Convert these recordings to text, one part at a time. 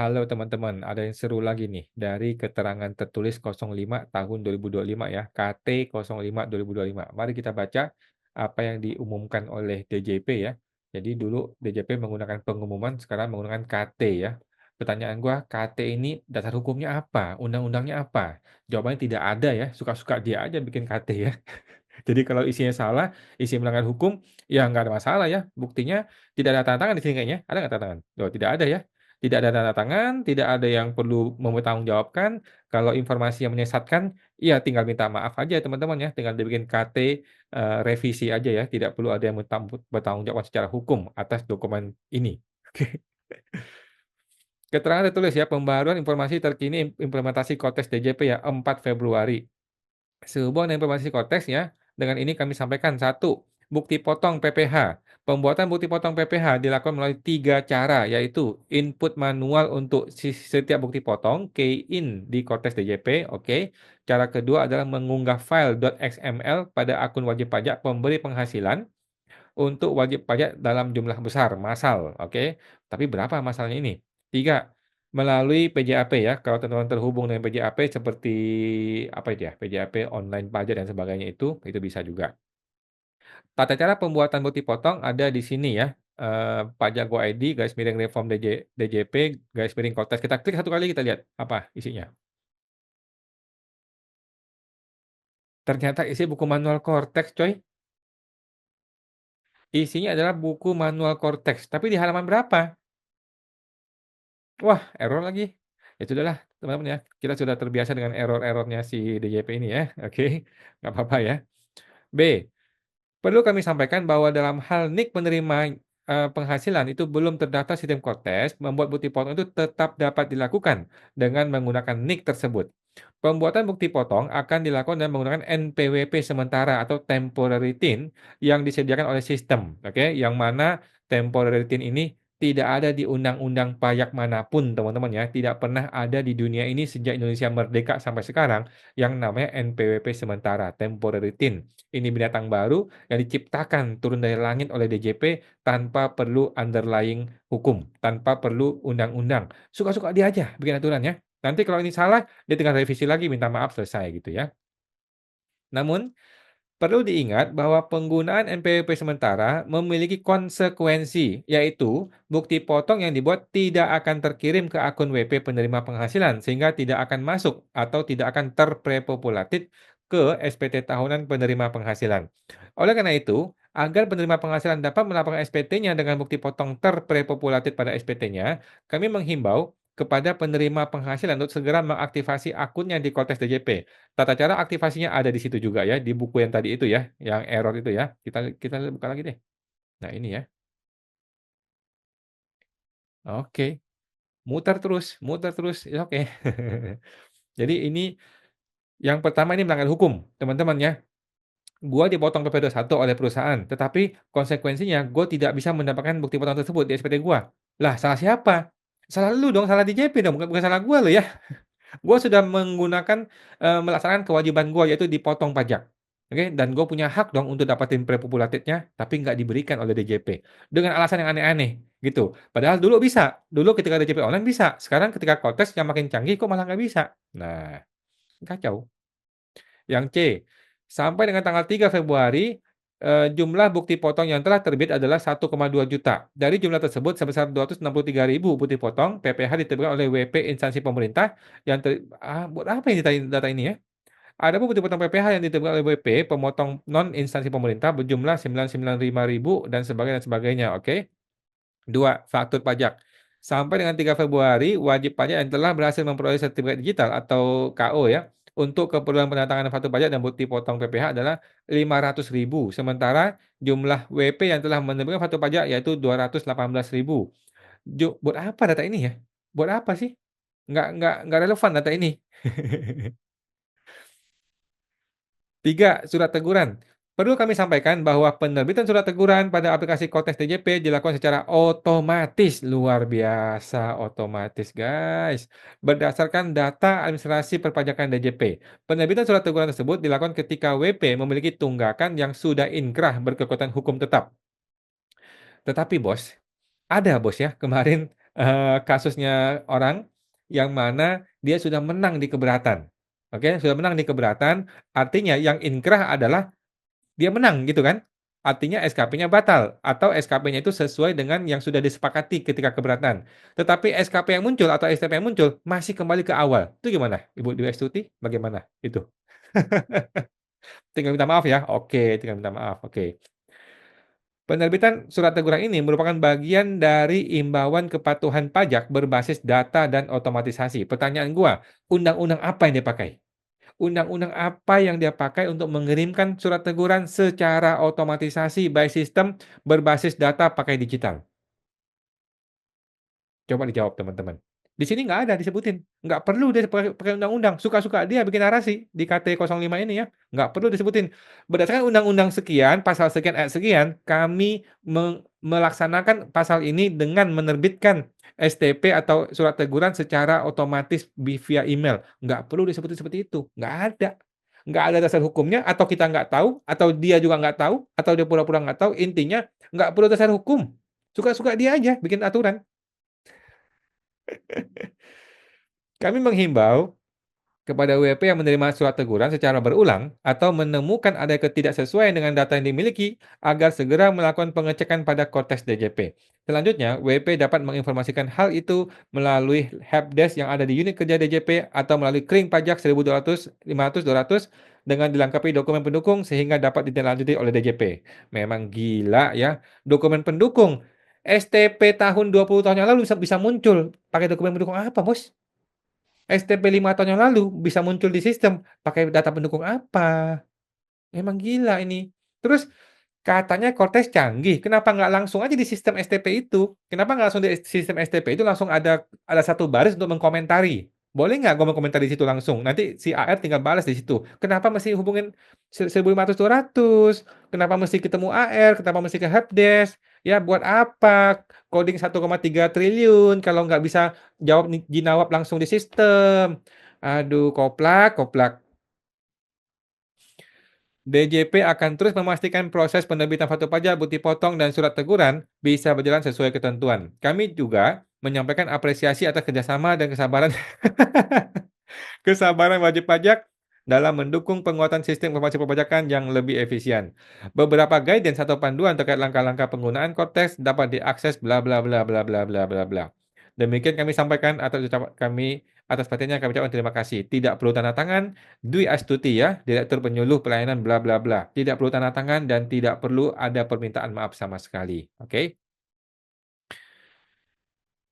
Halo teman-teman, ada yang seru lagi nih dari keterangan tertulis 05 tahun 2025 ya, KT 05 2025. Mari kita baca apa yang diumumkan oleh DJP ya. Jadi dulu DJP menggunakan pengumuman, sekarang menggunakan KT ya. Pertanyaan gua, KT ini dasar hukumnya apa? Undang-undangnya apa? Jawabannya tidak ada ya, suka-suka dia aja bikin KT ya. Jadi kalau isinya salah, isi melanggar hukum, ya nggak ada masalah ya. Buktinya tidak ada tanda tangan di sini kayaknya. Ada nggak tanda tangan? Oh, tidak ada ya. Tidak ada tanda tangan, tidak ada yang perlu mempertanggungjawabkan. Kalau informasi yang menyesatkan, ya tinggal minta maaf aja teman-teman ya. Tinggal dibikin KT revisi aja ya. Tidak perlu ada yang bertanggung jawab secara hukum atas dokumen ini. Oke. Keterangan tertulis ya, pembaruan informasi terkini implementasi Kotes DJP ya, 4 Februari. Sehubungan dengan informasi konteksnya, dengan ini kami sampaikan, satu, bukti potong PPH. Pembuatan bukti potong PPH dilakukan melalui 3 cara, yaitu input manual untuk setiap bukti potong, key in di Kotes DJP, oke. Cara kedua adalah mengunggah file .xml pada akun wajib pajak pemberi penghasilan untuk wajib pajak dalam jumlah besar, massal, oke. Tapi berapa masalnya ini? 3, melalui PJAP ya, kalau teman-teman terhubung dengan PJAP seperti apa itu ya, PJAP online pajak dan sebagainya itu bisa juga. Tata cara pembuatan bukti potong ada di sini ya, pajak go ID garis miring reform DJP garis miring Kotes. Kita klik satu kali kita lihat apa isinya. Ternyata isi buku manual Cortex coy. Isinya adalah buku manual Cortex, tapi di halaman berapa? Wah, error lagi. Ya sudahlah, teman-teman ya, kita sudah terbiasa dengan error-errornya si DJP ini ya, oke, nggak apa-apa ya. B, perlu kami sampaikan bahwa dalam hal NIK penerima, penghasilan itu belum terdaftar sistem Kotes, membuat bukti potong itu tetap dapat dilakukan dengan menggunakan NIK tersebut. Pembuatan bukti potong akan dilakukan dengan menggunakan NPWP sementara atau temporary TIN yang disediakan oleh sistem, oke, yang mana temporary TIN ini tidak ada di undang-undang pajak manapun, teman-teman ya, tidak pernah ada di dunia ini sejak Indonesia merdeka sampai sekarang yang namanya NPWP sementara, temporary TIN. Ini binatang baru yang diciptakan turun dari langit oleh DJP tanpa perlu underlying hukum, tanpa perlu undang-undang. Suka-suka dia aja bikin aturannya. Nanti kalau ini salah, dia tinggal revisi lagi, minta maaf, selesai gitu ya. Namun, perlu diingat bahwa penggunaan NPWP sementara memiliki konsekuensi, yaitu bukti potong yang dibuat tidak akan terkirim ke akun WP penerima penghasilan, sehingga tidak akan masuk atau tidak akan terprepopulated ke SPT tahunan penerima penghasilan. Oleh karena itu, agar penerima penghasilan dapat melaporkan SPT-nya dengan bukti potong terprepopulated pada SPT-nya, kami menghimbau kepada penerima penghasilan untuk segera mengaktifasi akunnya di Kotes DJP. Tata cara aktivasinya ada di situ juga ya, di buku yang tadi itu ya, yang error itu ya. Kita kita buka lagi deh. Nah ini ya. Oke, muter terus, ya oke. Jadi ini yang pertama ini melanggar hukum, teman-teman ya. Gua dipotong PP21 oleh perusahaan, tetapi konsekuensinya gue tidak bisa mendapatkan bukti potong tersebut di SPT gua. Lah salah siapa? Salah lu dong, salah DJP dong, bukan bukan salah gua lo ya. Gue sudah menggunakan, melaksanakan kewajiban gue, yaitu dipotong pajak, oke, dan gue punya hak dong untuk dapatin pre-populated-nya, tapi nggak diberikan oleh DJP, dengan alasan yang aneh-aneh, gitu. Padahal dulu bisa, dulu ketika DJP online bisa, sekarang ketika Kotes yang makin canggih kok malah nggak bisa. Nah, kacau. Yang C, sampai dengan tanggal 3 Februari, jumlah bukti potong yang telah terbit adalah 1,2 juta. Dari jumlah tersebut sebesar 263.000 bukti potong PPh diterbitkan oleh WP instansi pemerintah yang buat apa ini data ini ya? Adapun bukti potong PPh yang diterbitkan oleh WP pemotong non instansi pemerintah berjumlah 995.000 dan sebagainya, oke? 2, faktur pajak. Sampai dengan 3 Februari, wajib pajak yang telah berhasil memperoleh sertifikat digital atau KO ya, untuk keperluan pendatanganan faktur pajak dan bukti potong PPh adalah 500.000. Sementara jumlah WP yang telah menerbitkan faktur pajak yaitu 218.000. Buat apa data ini ya? Buat apa sih? Nggak relevan data ini. 3, surat teguran. Perlu kami sampaikan bahwa penerbitan surat teguran pada aplikasi Kotes DJP dilakukan secara otomatis, luar biasa otomatis guys, berdasarkan data administrasi perpajakan DJP. Penerbitan surat teguran tersebut dilakukan ketika WP memiliki tunggakan yang sudah inkrah berkekuatan hukum tetap. Tetapi bos, ada bos ya kemarin, kasusnya orang yang mana dia sudah menang di keberatan. Oke, sudah menang di keberatan, artinya yang inkrah adalah dia menang gitu kan. Artinya SKP-nya batal atau SKP-nya itu sesuai dengan yang sudah disepakati ketika keberatan. Tetapi SKP yang muncul atau STP yang muncul masih kembali ke awal. Itu gimana? Ibu Dwi Astuti, bagaimana itu? Tinggal minta maaf ya? Oke, tinggal minta maaf, oke. Penerbitan surat teguran ini merupakan bagian dari imbauan kepatuhan pajak berbasis data dan otomatisasi. Pertanyaan gua, undang-undang apa yang dia pakai? Undang-undang apa yang dia pakai untuk mengirimkan surat teguran secara otomatisasi by sistem berbasis data pakai digital? Coba dijawab teman-teman. Di sini nggak ada disebutin, nggak perlu dia pakai pakai undang-undang, suka-suka dia bikin narasi di KT 05 ini ya, nggak perlu disebutin. Berdasarkan undang-undang sekian, pasal sekian, ayat sekian, kami melaksanakan pasal ini dengan menerbitkan STP atau surat teguran secara otomatis via email. Nggak perlu disebutin seperti itu, nggak ada. Nggak ada dasar hukumnya, atau kita nggak tahu, atau dia juga nggak tahu, atau dia pura-pura nggak tahu, intinya nggak perlu dasar hukum. Suka-suka dia aja bikin aturan. Kami menghimbau kepada WP yang menerima surat teguran secara berulang atau menemukan ada ketidaksesuaian dengan data yang dimiliki agar segera melakukan pengecekan pada Kortes DJP. Selanjutnya, WP dapat menginformasikan hal itu melalui helpdesk yang ada di unit kerja DJP atau melalui kring pajak 1200, 500, 200 dengan dilengkapi dokumen pendukung sehingga dapat ditindaklanjuti oleh DJP. Memang gila ya, dokumen pendukung. STP tahun 20 tahun yang lalu bisa muncul pakai dokumen pendukung apa, Bos? STP 5 tahun yang lalu bisa muncul di sistem, pakai data pendukung apa? Emang gila ini. Terus katanya Cortez canggih, kenapa nggak langsung aja di sistem STP itu? Kenapa nggak langsung di sistem STP itu langsung ada satu baris untuk mengkomentari? Boleh nggak gua mengomentari di situ langsung? Nanti si AR tinggal balas di situ. Kenapa mesti hubungin 1500, 200? Kenapa mesti ketemu AR? Kenapa mesti ke helpdesk? Ya buat apa? Coding 1,3 triliun kalau nggak bisa jawab jinawab langsung di sistem. Aduh, koplak, koplak. DJP akan terus memastikan proses penerbitan faktur pajak, bukti potong, dan surat teguran bisa berjalan sesuai ketentuan. Kami juga menyampaikan apresiasi atas kerjasama dan kesabaran kesabaran wajib pajak dalam mendukung penguatan sistem informasi perpajakan yang lebih efisien. Beberapa guidance atau panduan terkait langkah-langkah penggunaan Cortex dapat diakses bla bla bla bla bla bla bla bla. Demikian kami sampaikan atas perhatiannya kami ucapkan terima kasih. Tidak perlu tanda tangan, Dwi Astuti ya, Direktur Penyuluh Pelayanan bla bla bla. Tidak perlu tanda tangan dan tidak perlu ada permintaan maaf sama sekali. Oke?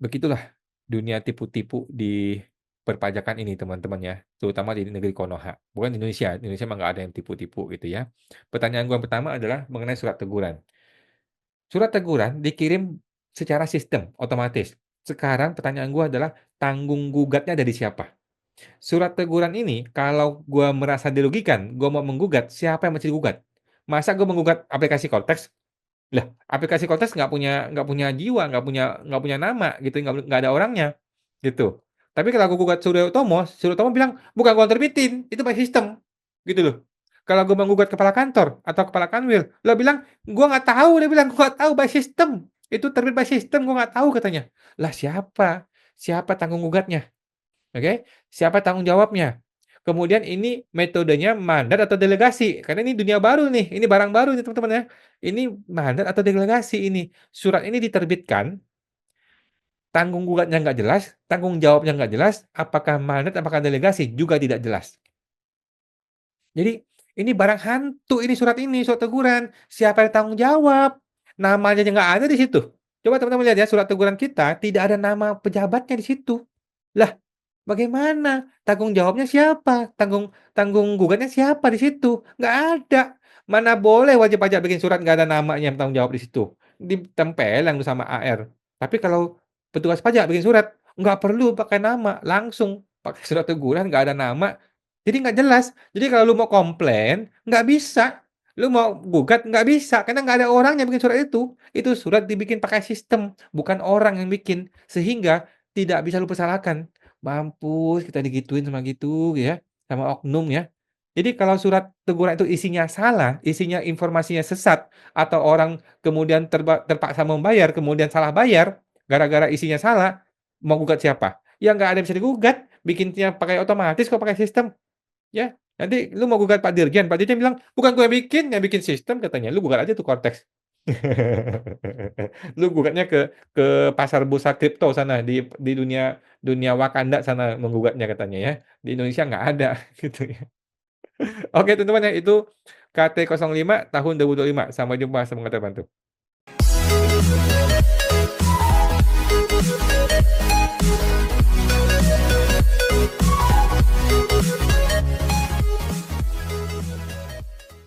Begitulah dunia tipu-tipu di perpajakan ini teman-teman ya, terutama di negeri Konoha. Bukan di Indonesia, di Indonesia mah nggak ada yang tipu-tipu gitu ya. Pertanyaan gua yang pertama adalah mengenai surat teguran. Surat teguran dikirim secara sistem otomatis. Sekarang pertanyaan gua adalah tanggung gugatnya dari siapa? Surat teguran ini kalau gua merasa dirugikan, gua mau menggugat, siapa yang mesti digugat? Masa gua menggugat aplikasi Cortex? Lah, aplikasi Kotes nggak punya jiwa, nggak punya nama gitu, nggak ada orangnya, gitu. Tapi kalau aku gugat Surya Utomo bilang, "Bukan gua yang terbitin, itu by system." Gitu loh. Kalau gua menggugat kepala kantor atau kepala kanwil, lah bilang, "Gua nggak tahu," dia bilang, "gua nggak tahu by system. Itu terbit by system, gua nggak tahu," katanya. Lah siapa? Siapa tanggung gugatnya? Oke, siapa tanggung jawabnya? Kemudian ini metodenya mandat atau delegasi, karena ini dunia baru nih, ini barang baru nih teman-teman ya. Ini mandat atau delegasi ini. Surat ini diterbitkan, tanggung gugatnya nggak jelas, tanggung jawabnya nggak jelas, apakah mandat, apakah delegasi, juga tidak jelas. Jadi, ini barang hantu ini, surat teguran. Siapa yang tanggung jawab? Namanya aja nggak ada di situ. Coba teman-teman lihat ya, surat teguran kita tidak ada nama pejabatnya di situ. Lah, bagaimana? Tanggung jawabnya siapa? Tanggung tanggung gugatnya siapa di situ? Nggak ada. Mana boleh wajib pajak bikin surat nggak ada namanya yang tanggung jawab di situ. Ditempeleng tuh sama AR. Tapi kalau petugas pajak bikin surat, nggak perlu pakai nama, langsung pakai surat teguran nggak ada nama. Jadi nggak jelas. Jadi kalau lu mau komplain, nggak bisa. Lu mau gugat, nggak bisa, karena nggak ada orang yang bikin surat itu. Itu surat dibikin pakai sistem, bukan orang yang bikin. Sehingga tidak bisa lu persalahkan. Mampus kita digituin sama gitu ya, sama oknum ya. Jadi kalau surat teguran itu isinya salah, isinya informasinya sesat, atau orang kemudian terpaksa membayar, kemudian salah bayar, gara-gara isinya salah, mau gugat siapa? Ya nggak ada yang bisa digugat, bikinnya pakai otomatis kok, pakai sistem, ya. Nanti lu mau gugat Pak Dirjen bilang, "Bukan gua yang bikin sistem," katanya, "lu gugat aja tuh Cortex." Lu gugatnya ke pasar bursa kripto sana, di dunia dunia Wakanda sana menggugatnya katanya ya, di Indonesia nggak ada, gitu ya. Oke teman-teman ya, itu KT05 tahun 2025. Sampai jumpa, semoga terbantu.